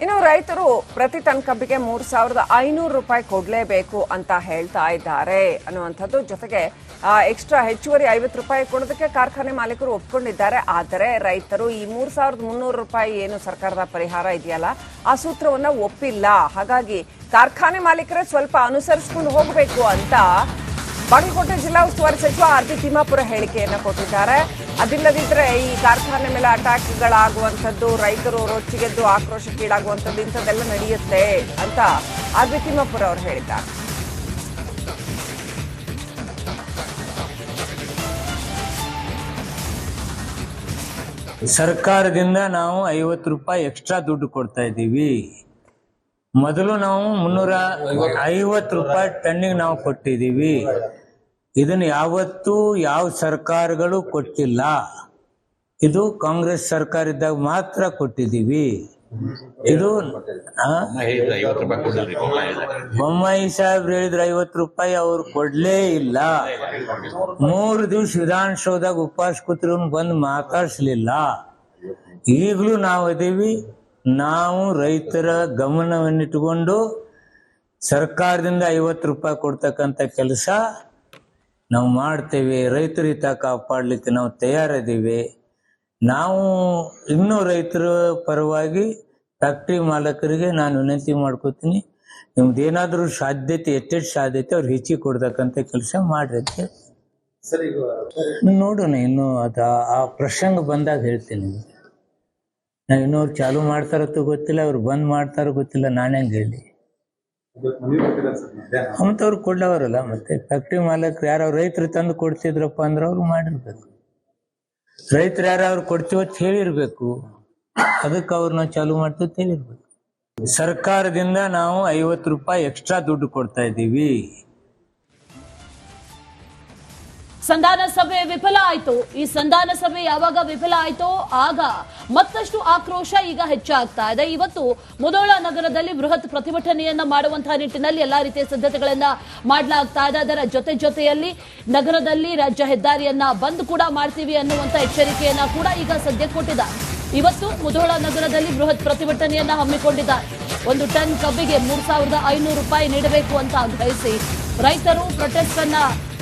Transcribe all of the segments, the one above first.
ಇನ್ನು ರೈತರು ಪ್ರತಿ ಟನ್ ಕಬ್ಬಿಗೆ 3,500 ರೂಪಾಯಿ ಕೊಡಲೇಬೇಕು ಅಂತ ಹೇಳ್ತಾ ಇದ್ದಾರೆ ಅನ್ನುವಂಥದ್ದು. ಜೊತೆಗೆ ಎಕ್ಸ್ಟ್ರಾ ಹೆಚ್ಚುವರಿ 50 ರೂಪಾಯಿ ಕೊಡೋದಕ್ಕೆ ಕಾರ್ಖಾನೆ ಮಾಲೀಕರು ಒಪ್ಕೊಂಡಿದ್ದಾರೆ. ಆದರೆ ರೈತರು ಈ 3,300 ರೂಪಾಯಿ ಏನು ಸರ್ಕಾರದ ಪರಿಹಾರ ಇದೆಯಲ್ಲ ಆ ಸೂತ್ರವನ್ನ ಒಪ್ಪಿಲ್ಲ. ಹಾಗಾಗಿ ಕಾರ್ಖಾನೆ ಮಾಲೀಕರೇ ಸ್ವಲ್ಪ ಅನುಸರಿಸಿಕೊಂಡು ಹೋಗಬೇಕು ಅಂತ ಬಾಗಲಕೋಟೆ ಜಿಲ್ಲಾ ಉಸ್ತುವಾರಿ ಸಚಿವ ಆರ್.ಬಿ. ತಿಮ್ಮಾಪುರ ಹೇಳಿಕೆಯನ್ನ ಕೊಟ್ಟಿದ್ದಾರೆ. ಅದಿಲ್ಲದಿದ್ರೆ ಈ ಕಾರ್ಖಾನೆ ಮೇಲೆ ಅಟ್ಯಾಕ್ಗಳಾಗುವಂಥದ್ದು, ರೈತರು ರೊಚ್ಚಿಗೆದ್ದು ಆಕ್ರೋಶಕ್ಕೀಡಾಗುವಂಥದ್ದು ಇಂಥದ್ದೆಲ್ಲ ನಡೆಯುತ್ತೆ ಅಂತ ಆರ್.ಬಿ. ತಿಮ್ಮಾಪುರ ಅವರು ಹೇಳಿದ್ದಾರೆ. ಸರ್ಕಾರದಿಂದ ನಾವು 50 ರೂಪಾಯಿ ಎಕ್ಸ್ಟ್ರಾ ದುಡ್ಡು ಕೊಡ್ತಾ ಇದ್ದೀವಿ. ಮೊದಲು ನಾವು 350 ರೂಪಾಯಿ ಟನ್ನಿಗೆ ನಾವು ಕೊಟ್ಟಿದ್ದೀವಿ. ಇದನ್ನ ಯಾವತ್ತೂ ಯಾವ ಸರ್ಕಾರಗಳು ಕೊಟ್ಟಿಲ್ಲ. ಇದು ಕಾಂಗ್ರೆಸ್ ಸರ್ಕಾರ ಇದ್ದಾಗ ಮಾತ್ರ ಕೊಟ್ಟಿದ್ದೀವಿ. ಇದು ಬೊಮ್ಮಾಯಿ ಸಾಹೇಬ್ರು ಹೇಳಿದ್ರೆ 50 ರೂಪಾಯಿ ಅವ್ರು ಕೊಡ್ಲೇ ಇಲ್ಲ. 3 ದಿವಸ ವಿಧಾನಸೌಧದಾಗ ಉಪವಾಸ ಕೂತ್ರು ಬಂದು ಮಾತಾಡ್ಸ್ಲಿಲ್ಲ. ಈಗಲೂ ನಾವು ಇದೀವಿ. ನಾವು ರೈತರ ಗಮನವನ್ನಿಟ್ಟುಕೊಂಡು ಸರ್ಕಾರದಿಂದ 50 ರೂಪಾಯಿ ಕೊಡ್ತಕ್ಕಂಥ ಕೆಲಸ ನಾವು ಮಾಡ್ತೇವೆ. ರೈತರ ಹಿತ ಕಾಪಾಡಲಿಕ್ಕೆ ನಾವು ತಯಾರಿದ್ದೀವಿ. ನಾವು ಇನ್ನೂ ರೈತರ ಪರವಾಗಿ ಫ್ಯಾಕ್ಟ್ರಿ ಮಾಲಕರಿಗೆ ನಾನು ವಿನಂತಿ ಮಾಡ್ಕೋತೀನಿ, ನಿಮ್ದೇನಾದ್ರೂ ಸಾಧ್ಯತೆ ಎಷ್ಟೆಷ್ಟು ಸಾಧ್ಯತೆ ಅವ್ರು ಹೆಚ್ಚಿಗೆ ಕೊಡ್ತಕ್ಕಂಥ ಕೆಲಸ ಮಾಡ್ರಿ ಅಂತ ನೋಡೋಣ. ಇನ್ನು ಆ ಪ್ರಸಂಗ ಬಂದಾಗ ಹೇಳ್ತೀನಿ. ನಾವು ಇನ್ನೂ ಅವ್ರು ಚಾಲು ಮಾಡ್ತಾರತ್ತೂ ಗೊತ್ತಿಲ್ಲ, ಅವ್ರು ಬಂದ್ ಮಾಡ್ತಾರೋ ಗೊತ್ತಿಲ್ಲ. ನಾನೇ ಹೇಳಿ ಮತ್ತೆ ಅವ್ರು ಕೊಡ್ಲವರಲ್ಲ. ಮತ್ತೆ ಫ್ಯಾಕ್ಟ್ರಿ ಮಾಲಕರು ಯಾರು ರೈತರು ತಂದು ಕೊಡ್ತಿದ್ರಪ್ಪ ಅಂದ್ರೆ ಅವ್ರು ಮಾಡಿರ್ಬೇಕು. ರೈತರು ಯಾರು ಕೊಡ್ತೀವೋ ಹೇಳಿರ್ಬೇಕು. ಅದಕ್ಕೆ ಅವ್ರು ನಾವು ಚಾಲು ಮಾಡ್ತೀವಿ ಹೇಳಿರ್ಬೇಕು. ಸರ್ಕಾರದಿಂದ ನಾವು 50 ರೂಪಾಯಿ ಎಕ್ಸ್ಟ್ರಾ ದುಡ್ಡು ಕೊಡ್ತಾ ಇದ್ದೀವಿ. ಸಂಧಾನ ಸಭೆ ವಿಫಲ ಆಯ್ತು. ಈ ಸಂಧಾನ ಸಭೆ ಯಾವಾಗ ವಿಫಲ ಆಯ್ತೋ ಆಗ ಮತ್ತಷ್ಟು ಆಕ್ರೋಶ ಈಗ ಹೆಚ್ಚಾಗ್ತಾ ಇದೆ. ಇವತ್ತು ಮುಧೋಳ ನಗರದಲ್ಲಿ ಬೃಹತ್ ಪ್ರತಿಭಟನೆಯನ್ನ ಮಾಡುವಂತಹ ನಿಟ್ಟಿನಲ್ಲಿ ಎಲ್ಲಾ ರೀತಿಯ ಸಿದ್ಧತೆಗಳನ್ನ ಮಾಡಲಾಗ್ತಾ ಇದೆ. ಅದರ ಜೊತೆಯಲ್ಲಿ ನಗರದಲ್ಲಿ ರಾಜ್ಯ ಹೆದ್ದಾರಿಯನ್ನ ಬಂದ್ ಕೂಡ ಮಾಡ್ತೀವಿ ಅನ್ನುವಂತ ಎಚ್ಚರಿಕೆಯನ್ನ ಕೂಡ ಈಗ ಸದ್ಯ ಕೊಟ್ಟಿದ್ದಾರೆ. ಇವತ್ತು ಮುಧೋಳ ನಗರದಲ್ಲಿ ಬೃಹತ್ ಪ್ರತಿಭಟನೆಯನ್ನ ಹಮ್ಮಿಕೊಂಡಿದ್ದಾರೆ. 1 ಟನ್ ಕಬ್ಬಿಗೆ 3,500 ರೂಪಾಯಿ ನೀಡಬೇಕು ಅಂತ ಆಗ್ರಹಿಸಿ ರೈತರು ಪ್ರೊಟೆಸ್ಟ್ ಅನ್ನ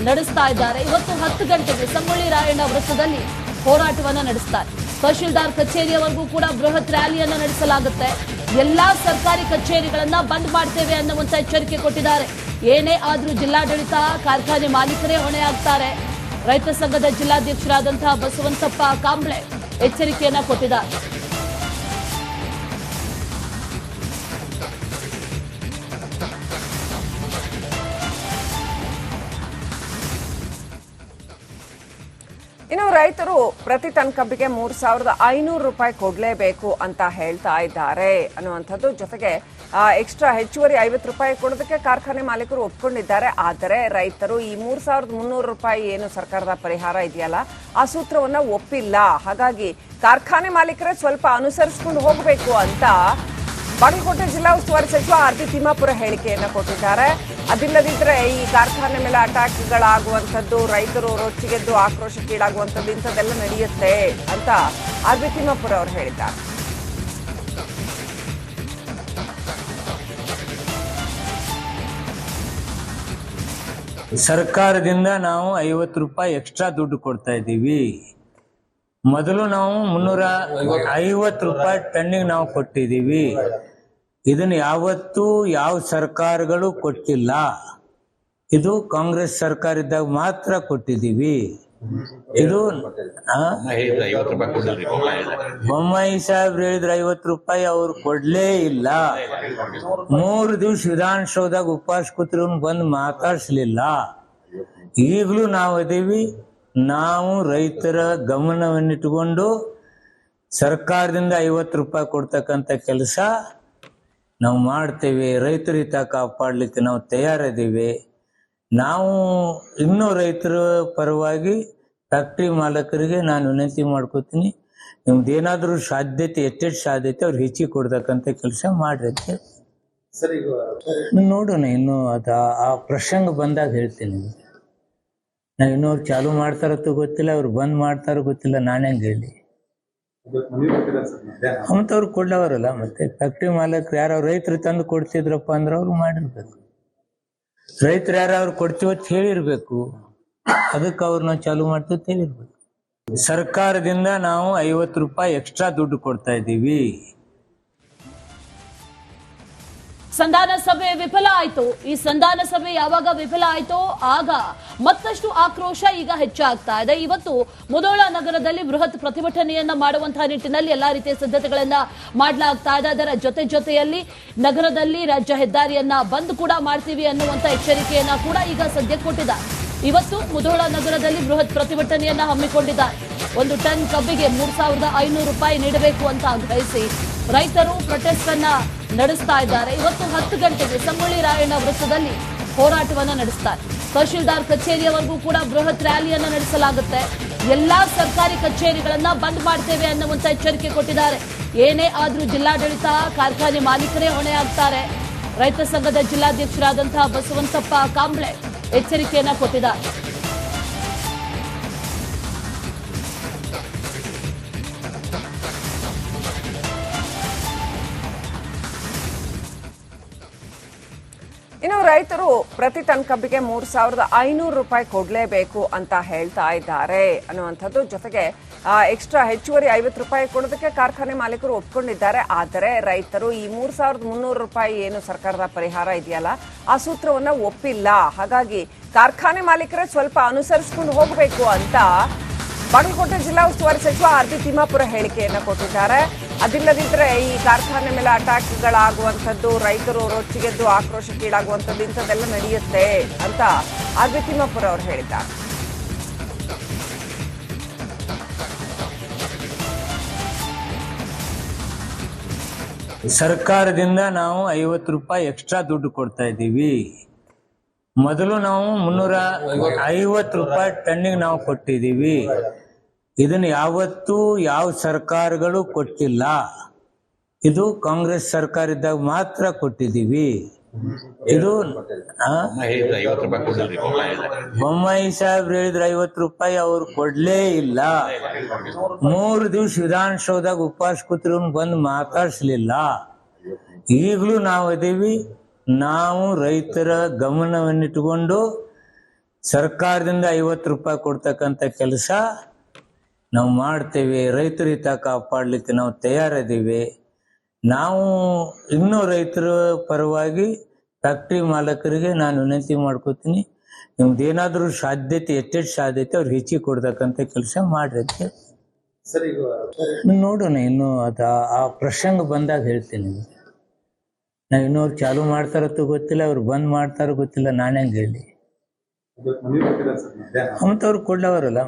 ನಡೆಸ್ತಾ ಇದ್ದಾರೆ. ಇವತ್ತು 10 ಗಂಟೆಗೆ ಸಂಗೊಳ್ಳಿ ರಾಯಣ್ಣ ವೃತ್ತದಲ್ಲಿ ಹೋರಾಟವನ್ನ ನಡೆಸ್ತಾರೆ. ತಹಶೀಲ್ದಾರ್ ಕಚೇರಿಯವರೆಗೂ ಕೂಡ ಬೃಹತ್ ರ್ಯಾಲಿಯನ್ನ ನಡೆಸಲಾಗುತ್ತೆ. ಎಲ್ಲಾ ಸರ್ಕಾರಿ ಕಚೇರಿಗಳನ್ನ ಬಂದ್ ಮಾಡ್ತೇವೆ ಅನ್ನುವಂತ ಎಚ್ಚರಿಕೆ ಕೊಟ್ಟಿದ್ದಾರೆ. ಏನೇ ಆದ್ರೂ ಜಿಲ್ಲಾಡಳಿತ, ಕಾರ್ಖಾನೆ ಮಾಲೀಕರೇ ಹೊಣೆ ಆಗ್ತಾರೆ. ರೈತ ಸಂಘದ ಜಿಲ್ಲಾಧ್ಯಕ್ಷರಾದಂತಹ ಬಸವಂತಪ್ಪ ಕಾಂಬ್ಳೆ ಎಚ್ಚರಿಕೆಯನ್ನ ಕೊಟ್ಟಿದ್ದಾರೆ. ಇನ್ನು ರೈತರು ಪ್ರತಿ ಟನ್ ಕಬ್ಬಿಗೆ 3,500 ರೂಪಾಯಿ ಕೊಡಲೇಬೇಕು ಅಂತ ಹೇಳ್ತಾ ಇದ್ದಾರೆ ಅನ್ನುವಂಥದ್ದು. ಜೊತೆಗೆ ಎಕ್ಸ್ಟ್ರಾ ಹೆಚ್ಚುವರಿ 50 ರೂಪಾಯಿ ಕೊಡೋದಕ್ಕೆ ಕಾರ್ಖಾನೆ ಮಾಲೀಕರು ಒಪ್ಕೊಂಡಿದ್ದಾರೆ. ಆದರೆ ರೈತರು ಈ 3,300 ರೂಪಾಯಿ ಏನು ಸರ್ಕಾರದ ಪರಿಹಾರ ಇದೆಯಲ್ಲ ಆ ಸೂತ್ರವನ್ನ ಒಪ್ಪಿಲ್ಲ. ಹಾಗಾಗಿ ಕಾರ್ಖಾನೆ ಮಾಲೀಕರೇ ಸ್ವಲ್ಪ ಅನುಸರಿಸಿಕೊಂಡು ಹೋಗಬೇಕು ಅಂತ ಬಾಗಲಕೋಟೆ ಜಿಲ್ಲಾ ಉಸ್ತುವಾರಿ ಸಚಿವ ಆರ್.ಬಿ. ತಿಮ್ಮಾಪುರ ಹೇಳಿಕೆಯನ್ನ ಕೊಟ್ಟಿದ್ದಾರೆ. ಅದಿಲ್ಲದಿದ್ರೆ ಈ ಕಾರ್ಖಾನೆ ಮೇಲೆ ಅಟ್ಯಾಕ್ಗಳಾಗುವಂಥದ್ದು, ರೈತರು ರೊಚ್ಚಿಗೆದ್ದು ಆಕ್ರೋಶಕ್ಕೀಡಾಗುವಂಥದ್ದು ಇಂಥದ್ದೆಲ್ಲ ನಡೆಯುತ್ತೆ ಅಂತ ಆರ್.ಬಿ. ತಿಮ್ಮಾಪುರ ಅವರು ಹೇಳಿದ್ದಾರೆ. ಸರ್ಕಾರದಿಂದ ನಾವು 50 ರೂಪಾಯಿ ಎಕ್ಸ್ಟ್ರಾ ದುಡ್ಡು ಕೊಡ್ತಾ ಇದ್ದೀವಿ. ಮೊದಲು ನಾವು 350 ರೂಪಾಯಿ ಟನ್ನಿಗೆ ನಾವು ಕೊಟ್ಟಿದ್ದೀವಿ. ಇದನ್ನ ಯಾವತ್ತೂ ಯಾವ ಸರ್ಕಾರಗಳು ಕೊಟ್ಟಿಲ್ಲ. ಇದು ಕಾಂಗ್ರೆಸ್ ಸರ್ಕಾರ ಇದ್ದಾಗ ಮಾತ್ರ ಕೊಟ್ಟಿದ್ದೀವಿ. ಇದು ಬೊಮ್ಮಾಯಿ ಸಾಹೇಬ್ರು ಹೇಳಿದ್ರೆ 50 ರೂಪಾಯಿ ಅವ್ರು ಕೊಡ್ಲೇ ಇಲ್ಲ. 3 ದಿವಸ ವಿಧಾನಸೌಧದಾಗ ಉಪವಾಸ ಕೂತ್ರು ಬಂದು ಮಾತಾಡ್ಸ್ಲಿಲ್ಲ. ಈಗಲೂ ನಾವು ಇದೀವಿ. ನಾವು ರೈತರ ಗಮನವನ್ನಿಟ್ಟುಕೊಂಡು ಸರ್ಕಾರದಿಂದ 50 ರೂಪಾಯಿ ಕೊಡ್ತಕ್ಕಂಥ ಕೆಲಸ ನಾವು ಮಾಡ್ತೇವೆ. ರೈತರ ಹಿತ ಕಾಪಾಡಲಿಕ್ಕೆ ನಾವು ತಯಾರಿದ್ದೀವಿ. ನಾವು ಇನ್ನೂ ರೈತರ ಪರವಾಗಿ ಫ್ಯಾಕ್ಟ್ರಿ ಮಾಲಕರಿಗೆ ನಾನು ವಿನಂತಿ ಮಾಡ್ಕೋತೀನಿ, ನಿಮ್ದೇನಾದ್ರೂ ಸಾಧ್ಯತೆ ಎಷ್ಟೆಷ್ಟು ಸಾಧ್ಯತೆ ಅವ್ರು ಹೆಚ್ಚಿಗೆ ಕೊಡ್ತಕ್ಕಂಥ ಕೆಲಸ ಮಾಡ್ರಿ ಅಂತ ನೋಡೋಣ. ಇನ್ನು ಆ ಪ್ರಸಂಗ ಬಂದಾಗ ಹೇಳ್ತೀನಿ. ನಾವು ಇನ್ನೂ ಅವ್ರು ಚಾಲು ಮಾಡ್ತಾರತ್ತೂ ಗೊತ್ತಿಲ್ಲ, ಅವ್ರು ಬಂದ್ ಮಾಡ್ತಾರೋ ಗೊತ್ತಿಲ್ಲ. ನಾನೇ ಹೇಳಿ ಅಂತವ್ರು ಕೊಡ್ಲವರಲ್ಲ. ಮತ್ತೆ ಫ್ಯಾಕ್ಟ್ರಿ ಮಾಲಕರು ಯಾರು ರೈತರು ತಂದು ಕೊಡ್ತಿದ್ರಪ್ಪ ಅಂದ್ರೆ ಅವ್ರು ಮಾಡಿರ್ಬೇಕು. ರೈತರು ಯಾರು ಕೊಡ್ತೀವತ್ ಹೇಳಿರ್ಬೇಕು. ಅದಕ್ಕೆ ಅವ್ರನ್ನ ಚಾಲು ಮಾಡ್ತೀವಿ ಹೇಳಿರ್ಬೇಕು. ಸರ್ಕಾರದಿಂದ ನಾವು 50 ರೂಪಾಯಿ ಎಕ್ಸ್ಟ್ರಾ ದುಡ್ಡು ಕೊಡ್ತಾ ಇದ್ದೀವಿ. ಸಂಧಾನ ಸಭೆ ವಿಫಲ ಆಯ್ತು. ಈ ಸಂಧಾನ ಸಭೆ ಯಾವಾಗ ವಿಫಲ ಆಯ್ತೋ ಆಗ ಮತ್ತಷ್ಟು ಆಕ್ರೋಶ ಈಗ ಹೆಚ್ಚಾಗ್ತಾ ಇದೆ. ಇವತ್ತು ಮುಧೋಳ ನಗರದಲ್ಲಿ ಬೃಹತ್ ಪ್ರತಿಭಟನೆಯನ್ನ ಮಾಡುವಂತಹ ನಿಟ್ಟಿನಲ್ಲಿ ಎಲ್ಲಾ ರೀತಿಯ ಸಿದ್ಧತೆಗಳನ್ನ ಮಾಡಲಾಗ್ತಾ ಇದೆ. ಅದರ ಜೊತೆಯಲ್ಲಿ ನಗರದಲ್ಲಿ ರಾಜ್ಯ ಹೆದ್ದಾರಿಯನ್ನ ಬಂದ್ ಕೂಡ ಮಾಡ್ತೀವಿ ಅನ್ನುವಂತ ಎಚ್ಚರಿಕೆಯನ್ನ ಕೂಡ ಈಗ ಸದ್ಯಕ್ಕೆ ಕೊಟ್ಟಿದ್ದಾರೆ. ಇವತ್ತು ಮುಧೋಳ ನಗರದಲ್ಲಿ ಬೃಹತ್ ಪ್ರತಿಭಟನೆಯನ್ನ ಹಮ್ಮಿಕೊಂಡಿದ್ದಾರೆ. 1 ಟನ್ ಕಬ್ಬಿಗೆ 3,500 ರೂಪಾಯಿ ನೀಡಬೇಕು ಅಂತ ಆಗ್ರಹಿಸಿ ರೈತರು ಪ್ರೊಟೆಸ್ಟ್ ಅನ್ನ ನಡೆಸ್ತಾ ಇದ್ದಾರೆ. ಇವತ್ತು 10 ಗಂಟೆಗೆ ಸಂಗೊಳ್ಳಿ ರಾಯಣ್ಣ ವೃತ್ತದಲ್ಲಿ ಹೋರಾಟವನ್ನ ನಡೆಸ್ತಾರೆ. ತಹಶೀಲ್ದಾರ್ ಕಚೇರಿಯವರೆಗೂ ಕೂಡ ಬೃಹತ್ ರ್ಯಾಲಿಯನ್ನ ನಡೆಸಲಾಗುತ್ತೆ. ಎಲ್ಲಾ ಸರ್ಕಾರಿ ಕಚೇರಿಗಳನ್ನ ಬಂದ್ ಮಾಡ್ತೇವೆ ಅನ್ನುವಂತ ಎಚ್ಚರಿಕೆ ಕೊಟ್ಟಿದ್ದಾರೆ. ಏನೇ ಆದ್ರೂ ಜಿಲ್ಲಾಡಳಿತ, ಕಾರ್ಖಾನೆ ಮಾಲೀಕರೇ ಹೊಣೆ ಆಗ್ತಾರೆ. ರೈತ ಸಂಘದ ಜಿಲ್ಲಾಧ್ಯಕ್ಷರಾದಂತಹ ಬಸವಂತಪ್ಪ ಕಾಂಬ್ಳೆ ಎಚ್ಚರಿಕೆಯನ್ನ ಕೊಟ್ಟಿದ್ದಾರೆ. ಇನ್ನು ರೈತರು ಪ್ರತಿ ಟನ್ ಕಬ್ಬಿಗೆ 3,500 ರೂಪಾಯಿ ಕೊಡಲೇಬೇಕು ಅಂತ ಹೇಳ್ತಾ ಇದ್ದಾರೆ ಅನ್ನುವಂಥದ್ದು. ಜೊತೆಗೆ ಎಕ್ಸ್ಟ್ರಾ ಹೆಚ್ಚುವರಿ 50 ರೂಪಾಯಿ ಕೊಡೋದಕ್ಕೆ ಕಾರ್ಖಾನೆ ಮಾಲೀಕರು ಒಪ್ಕೊಂಡಿದ್ದಾರೆ. ಆದರೆ ರೈತರು ಈ 3,300 ರೂಪಾಯಿ ಏನು ಸರ್ಕಾರದ ಪರಿಹಾರ ಇದೆಯಲ್ಲ ಆ ಸೂತ್ರವನ್ನ ಒಪ್ಪಿಲ್ಲ. ಹಾಗಾಗಿ ಕಾರ್ಖಾನೆ ಮಾಲೀಕರೇ ಸ್ವಲ್ಪ ಅನುಸರಿಸಿಕೊಂಡು ಹೋಗಬೇಕು ಅಂತ ಬಾಗಲಕೋಟೆ ಜಿಲ್ಲಾ ಉಸ್ತುವಾರಿ ಸಚಿವ ಆರ್.ಬಿ. ತಿಮ್ಮಾಪುರ ಹೇಳಿಕೆಯನ್ನ ಕೊಟ್ಟಿದ್ದಾರೆ. ಅದಿಲ್ಲದಿದ್ರೆ ಈ ಕಾರ್ಖಾನೆ ಮೇಲೆ ಅಟ್ಯಾಕ್ಗಳಾಗುವಂಥದ್ದು, ರೈತರು ರೊಚ್ಚಿಗೆದ್ದು ಆಕ್ರೋಶಕ್ಕೀಡಾಗುವಂಥದ್ದು ಇಂಥದ್ದೆಲ್ಲ ನಡೆಯುತ್ತೆ ಅಂತ ಆರ್.ಬಿ. ತಿಮ್ಮಾಪುರ ಅವರು ಹೇಳಿದ್ದಾರೆ. ಸರ್ಕಾರದಿಂದ ನಾವು 50 ರೂಪಾಯಿ ಎಕ್ಸ್ಟ್ರಾ ದುಡ್ಡು ಕೊಡ್ತಾ ಇದ್ದೀವಿ. ಮೊದಲು ನಾವು 350 ರೂಪಾಯಿ ಟನ್ನಿಗೆ ನಾವು ಕೊಟ್ಟಿದ್ದೀವಿ. ಇದನ್ನ ಯಾವತ್ತೂ ಯಾವ ಸರ್ಕಾರಗಳು ಕೊಟ್ಟಿಲ್ಲ. ಇದು ಕಾಂಗ್ರೆಸ್ ಸರ್ಕಾರ ಇದ್ದಾಗ ಮಾತ್ರ ಕೊಟ್ಟಿದ್ದೀವಿ. ಇದು ಬೊಮ್ಮಾಯಿ ಸಾಹೇಬ್ರು ಹೇಳಿದ್ರೆ 50 ರೂಪಾಯಿ ಅವ್ರು ಕೊಡ್ಲೇ ಇಲ್ಲ. 3 ದಿವಸ ವಿಧಾನಸೌಧದಾಗ ಉಪವಾಸ ಕೂತ್ರು ಬಂದು ಮಾತಾಡ್ಸ್ಲಿಲ್ಲ. ಈಗಲೂ ನಾವು ಅದೀವಿ. ನಾವು ರೈತರ ಗಮನವನ್ನಿಟ್ಟುಕೊಂಡು ಸರ್ಕಾರದಿಂದ 50 ರೂಪಾಯಿ ಕೊಡ್ತಕ್ಕಂಥ ಕೆಲಸ ನಾವು ಮಾಡ್ತೇವೆ. ರೈತರ ಹಿತ ಕಾಪಾಡಲಿಕ್ಕೆ ನಾವು ತಯಾರಿದ್ದೀವಿ. ನಾವು ಇನ್ನೂ ರೈತರ ಪರವಾಗಿ ಫ್ಯಾಕ್ಟ್ರಿ ಮಾಲಕರಿಗೆ ನಾನು ವಿನಂತಿ ಮಾಡ್ಕೋತೀನಿ, ನಿಮ್ದೇನಾದ್ರೂ ಸಾಧ್ಯತೆ ಎಷ್ಟೆಷ್ಟು ಸಾಧ್ಯತೆ ಅವ್ರಿಗೆ ಹೆಚ್ಚಿಗೆ ಕೊಡ್ತಕ್ಕಂಥ ಕೆಲಸ ಮಾಡ್ರಿ. ನೋಡೋಣ, ಇನ್ನು ಆ ಪ್ರಸಂಗ ಬಂದಾಗ ಹೇಳ್ತೀನಿ. ನಾವು ಇನ್ನೂರು ಚಾಲು ಮಾಡ್ತಾರತ್ತೂ ಗೊತ್ತಿಲ್ಲ, ಅವ್ರು ಬಂದ್ ಮಾಡ್ತಾರೋ ಗೊತ್ತಿಲ್ಲ. ನಾನೇ ಹೇಳಿ ಅಂತವ್ರು ಕೊಡ್ಲವರಲ್ಲ.